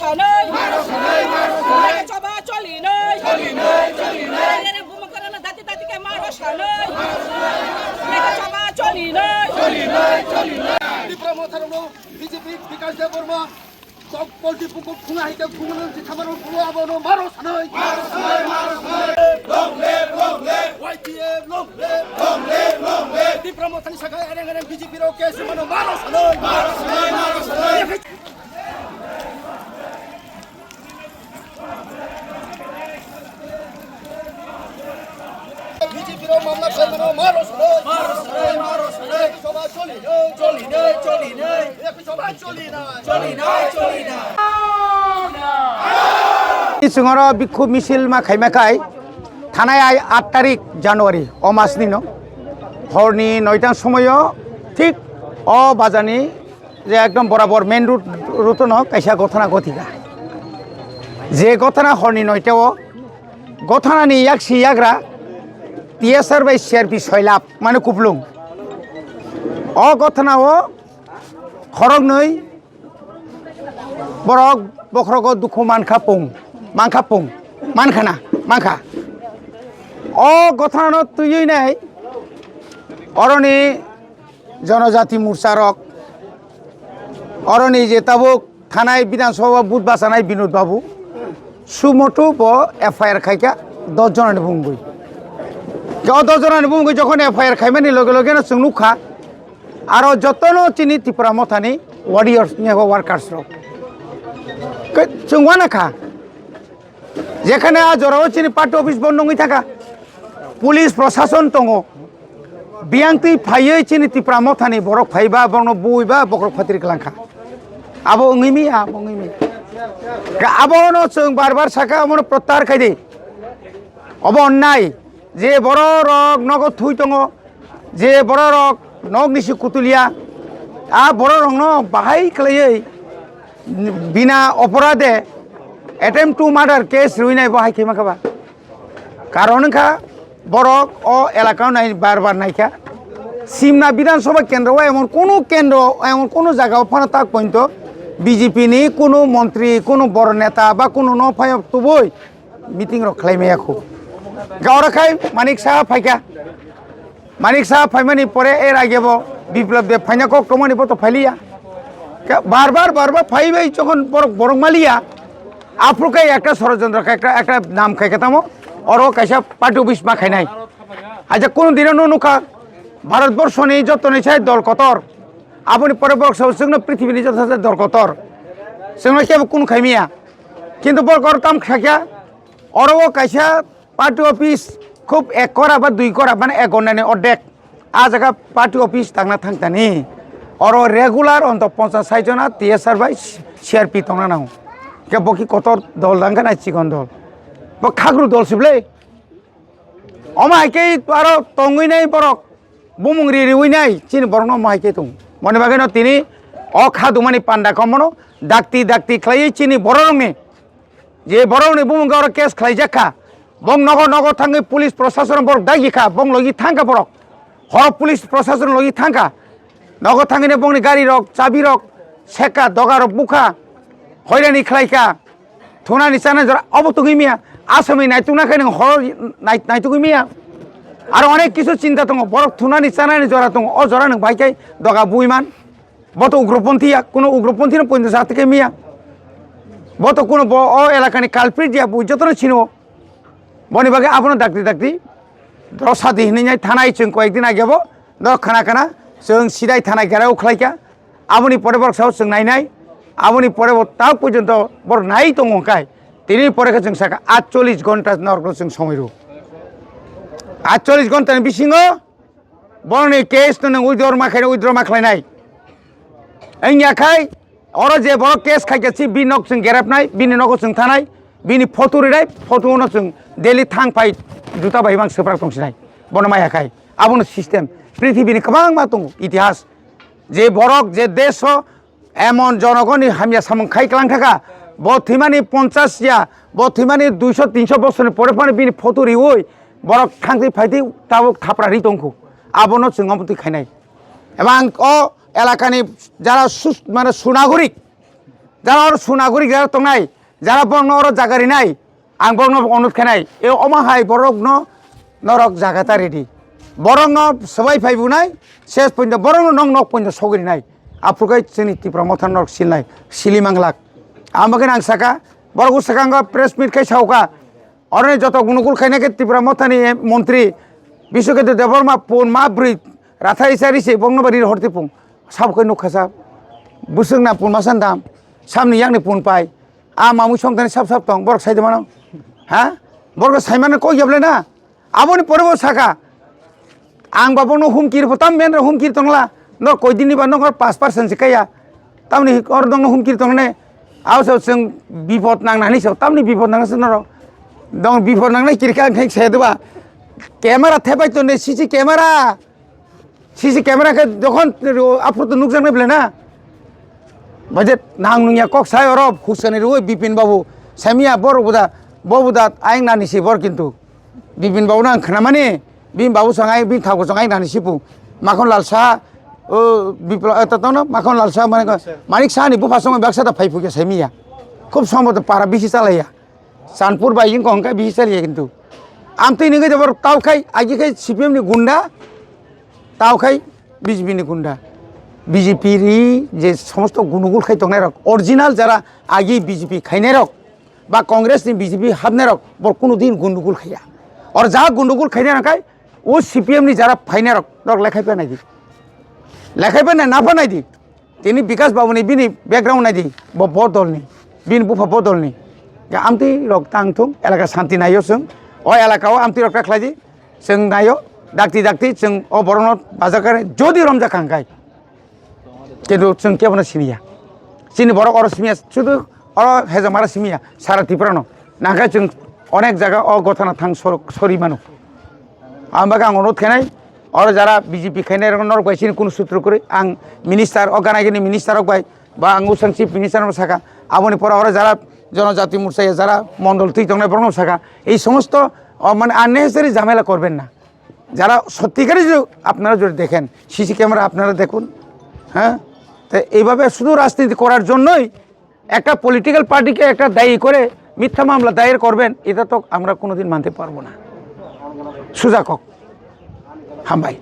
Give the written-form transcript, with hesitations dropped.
sanay coba coli nay buma karena dati ke maro sanay coba coli nay di promotorno BJP বিকাশ দেব বর্মা সব পল্টি পুকুর খুনা হইতে খুমুন খামারো পুরো আবনো মারো sanay long live YTF long live di promotor saka ereng BJP ro kesi mano maro sanay BJP ro মামলা কই মনো মারো sanay সবাই চলি নাই সবাই চলি না सिंहर बिक्षोभ मिছিল मा खाइमाखाय थानाय 8 तारिख जानुवारी अ मासनि न हरनि 9टां समय ठीक अ बाजारनि जे एकदम बराबर मेन रुट न कायसा घटना घटिका जे घटना हरनि 9टाव घटनानि यागसि याग्रा टीएसआर बाय सीआरपी 6 लाख माने कुपलुं अ घटनाव खरग नै बरक बखरगो दुखु मानखाना अ गथानो तुयै नाय अरनि जनजाति मोर्चा रक अरनि जे ताबुक थानाय विधानसभा बुथ बासानाय विनोद बाबू सुमटु ब एफआईआर खायका 10 जनानि बुंगै 10 जनानि बुंगै जखन एफआईआर खायमानि लगे लगे जों नुखा आरो जतनो चिनि त्रिपुरा मथानि वारियर्स नि वार्कार्स रक जों वानाखा যেখানে জরাও চিনি পার্টি অফিস বন্ধ হয়ে থাকা পুলিশ প্রশাসন দङ বিয়াংতি ফাইयै চিনি ত্রিপুরা মথাनि বরক फाइबा बंनो बुइबा बकरक फातिरि गलांखा आबो ओंगैमि आबोनो जों बार साका अमनो प्रत्याहार खायदे अब अन्नाय जे बर रक नगद थुइ दङ जे बर रक नग निसि कुतुलिया आ बर रक न बाहाय खलायै बिना अपराधे attempt to murder case रुइनाय बाहाय खैमाखाबा कारण खा बरक अ एलाकाव नाय बार नायखा सिमना विधानसभा केंद्र एमन कोनो जायगाव फाना ताक पॉइंट बीजेपी नि कोनो मंत्री कोनो बड़ नेता बा कोनो न फाय तुबोय मीटिंग रो खलायमायाखौ गावराखाय मानिक साहा फायका मानिक साहा फायमानि परे एर आगेबो बिप्लब दे फायनाको कमानि बतो फायलिया बार फायबाय जखन बरक मालिया आफ्रुकाय एक षड़यंत्र एक नाम खायखातामो और कैसा पार्टी अफिस मा खायनाय आज कोनो दिन नुखा भारतवर्षनि जतने छाय दल कतर आबनि परे बरक जोंनो पृथ्वीनि जतने दल कतर जोंनो केबो कोनो खायमिया किन्तु बरकर ताम खायखा और कैसा पार्टी अफिस खूब 1 करा बा 2 करा माने 1 घन्टानि अर्धेक आ जागा पार्टी अफिस थांना थांतानि और रेगुलार अंत 50-60 जना टीएसआर बाय सीआरपी तंना नांगौ के बकी कतर दल दांगा ना चिकन दल ब खाग्रु दल सिबले अमायके आरो तंगैनाय बरक बुमुंग्रि रिउइनाय चिन बरनो मायके तं मने बागेनो तिनि अ खादुमानि पान्डा कमनो दाक्ति खलायै चिनि बररंनि जे बररंनि बुमुंगा और केस खलायजाखा बं नगर थाङै पुलिस प्रशासन बरक दागिखा बं लगी थांगा बरक हर पुलिस प्रशासन लगी थांगा नगर थाङैने बंनि गारि रक चाबि रक सेका दगा रक बुखा हयरानि खलायखा थुनानि चाना जरा अब तुगैमिया आसामनि नायतुनाखै नों हर नायतुगैमिया आरो अनेक किछु चिन्ता दङ बरक थुनानि चानानि जरा दङ अ जरा नों भाइखाय दगा बुइमान बत उग्रपन्थीया कोनो उग्रपन्थीनो पइन्ट जातके मिया बत कोनो अ एलाकानि कालप्रिट दिया बुइ जतनो छिनो बनि बागे आपनो दाक्ति रसा दिहैनाय थानाय जों कयेकदिन आगेबो द खाना जों सिदाय थानाय गेराव खलायखा आबनि परे बरक साव जों नायनाय आबनि परे ता पर्यन्त बर नाय दङखाय तिनि परेखौ जों साका 48 घन्टा नरगो जों समयरु 48 घन्टानि बिसिङो बरनि केस नों उइद्र माखायनाय आंनि आखाय और जे बर केस खायगासि बि नक जों गेराबनाय बिनि नक जों थानाय बिनि फटो रिनाय फटोनो जों डेली थां फाय जुता बायबां सोफ्रा दंसिनाय बन माय आखाय आबनो सिस्टेम पृथ्वीनि गोबां मा दङ इतिहास जे बरक जे देश एमन जनगणनि हामिया सामं खायख्लां थाखा बथिमानि 50 या बथिमानि 200-300 बছरनि परे परे बिनि फटो रिउय बरक थांथि फायथि ताबुक थाप्रा रि दंखौ आबनो जोंगामति खायनाय एबा अ एलाकानि जारा माने सुनागरिक যারা আর সুনাগরিক যারা তো নাই যারা বর্ণ ওর জাগারি নাই আং বর্ণ অনুরোধ খানাই এ অমাহাই বরক নরক জাগাতা রেডি বরং সবাই ফাইবু নাই শেষ পর্যন্ত বরং নং নক পর্যন্ত সগরি নাই আপুকাই जोंनि ত্রিপুরা মথান নরক সিলনাই সিলিমাংলাক আমাকে নাং সাকা বরগু সাকাঙ্গ প্রেস মিট খাই সাউকা অরনে যত গুণগুল খাইনাকে ত্রিপুরা মথানি মন্ত্রী বিশ্বকেতু দেববর্মা পুন মা ব্রি রাথাই সারিছে বংনবাড়ি হরতিপুং সাবকই নুখাসা বুসুংনা পুন মাসান দাম সামনি यांनि पुन पाय आ मामु संथानि साब साब दं बरक साइदे मानो हा बरक साइमानो कय गेबले ना आबोनि परबो साका आं बाबनो हुमकिर फताम मेन हुमकिर तंगला न कय दिननि बा नगर 5% सिकाया तामनि और दं हुमकिर तंगने आवसो जों बिपद नांनानै सो तामनि बिपद नांसो न दं बिपद नांनाय किरका खाय सेदबा कैमरा थेबाय तो ने सीसी कैमरा के যখন আপনি তো নুকসান নেবলে না বাজেট নাং নুইয়া কক সাই অরব হুসেনের ওই বিপিন বাবু সামিয়া বড়বুদা আইং নানিসি বর কিন্তু বিপিন বাবু না খানামানি বিন বাবু সঙ্গাই বিন থাকো সঙ্গাই নানিসিপু মাখন লাল শাহ ও বিপ্লব ততন মাখন লাল শাহ মানে মানিক শাহনি বুফা সঙ্গে ব্যবসাটা ফাইফুকে সামিয়া খুব সম্ভবত পারা বেশি চালাইয়া চানপুর বাইজিং কহংকাই বেশি চালিয়ে কিন্তু আমতেই নিগে যাবার তাও খাই আগে খাই সিপিএমনি গুন্ডা তাও খাই বিজেপিনি গুন্ডা বিজেপির যে সমস্ত গুণগুল খাই তংনাই রক অরিজিনাল যারা আগে বিজেপি খাইনাই রক বা কংগ্রেসনি বিজেপি হাবনাই রক বর কোনোদিন গুন্ডগুল খাইয়া আর যা গুন্ডগুল খাইনাই রাখাই ও সিপিএমনি যারা ফাইনাই রক দর লেখাইপে নাই দি লেখাইপে নাই নাফা নাই দি তিনি বিকাশ বাবুনি বিনি ব্যাকগ্রাউন্ড নাই দি ব দলনি বিন বুফা ব দলনি আমতি রক তাংথুং এলাকা শান্তি নাইও जों অ এলাকাও আমতি রক খাই দি जों नायो दाक्ति जों अ बरनत बाजाकारे जदि रमजा खांगाय কিন্তু जों केबनो सिमिया चिनि बरक और सिमिया शुधु और हेजामारा सिमिया सारा ত্রিপুরানো नागा जों अनेक जायगा अ गथना थां सरि मानु आमबागा आं अनुरोध खानाय और যারা বিজেপি খাইনাय नर गायसिन कुन सूत्र करे आं मिनिस्टार अगानागिनि मिनिस्टार बाय बा आं उसां चिफ मिनिस्टार साका आबनि पर और যারা জনজাতি মোর্চায় যারা মন্ডল তুই তংনাय বরন সাকা এই সমস্ত মানে আননেসেসারি ঝামেলা করবেন না যারা সত্যিকারই যদি আপনারা যদি দেখেন সিসি ক্যামেরা আপনারা দেখুন হ্যাঁ তো এইভাবে শুধু রাজনীতি করার জন্যই একটা পলিটিক্যাল পার্টিকে একটা দায়ী করে মিথ্যা মামলা দায়ের করবেন এটা তো আমরা কোনোদিন মানতে পারবো না সুজা কক হামবাই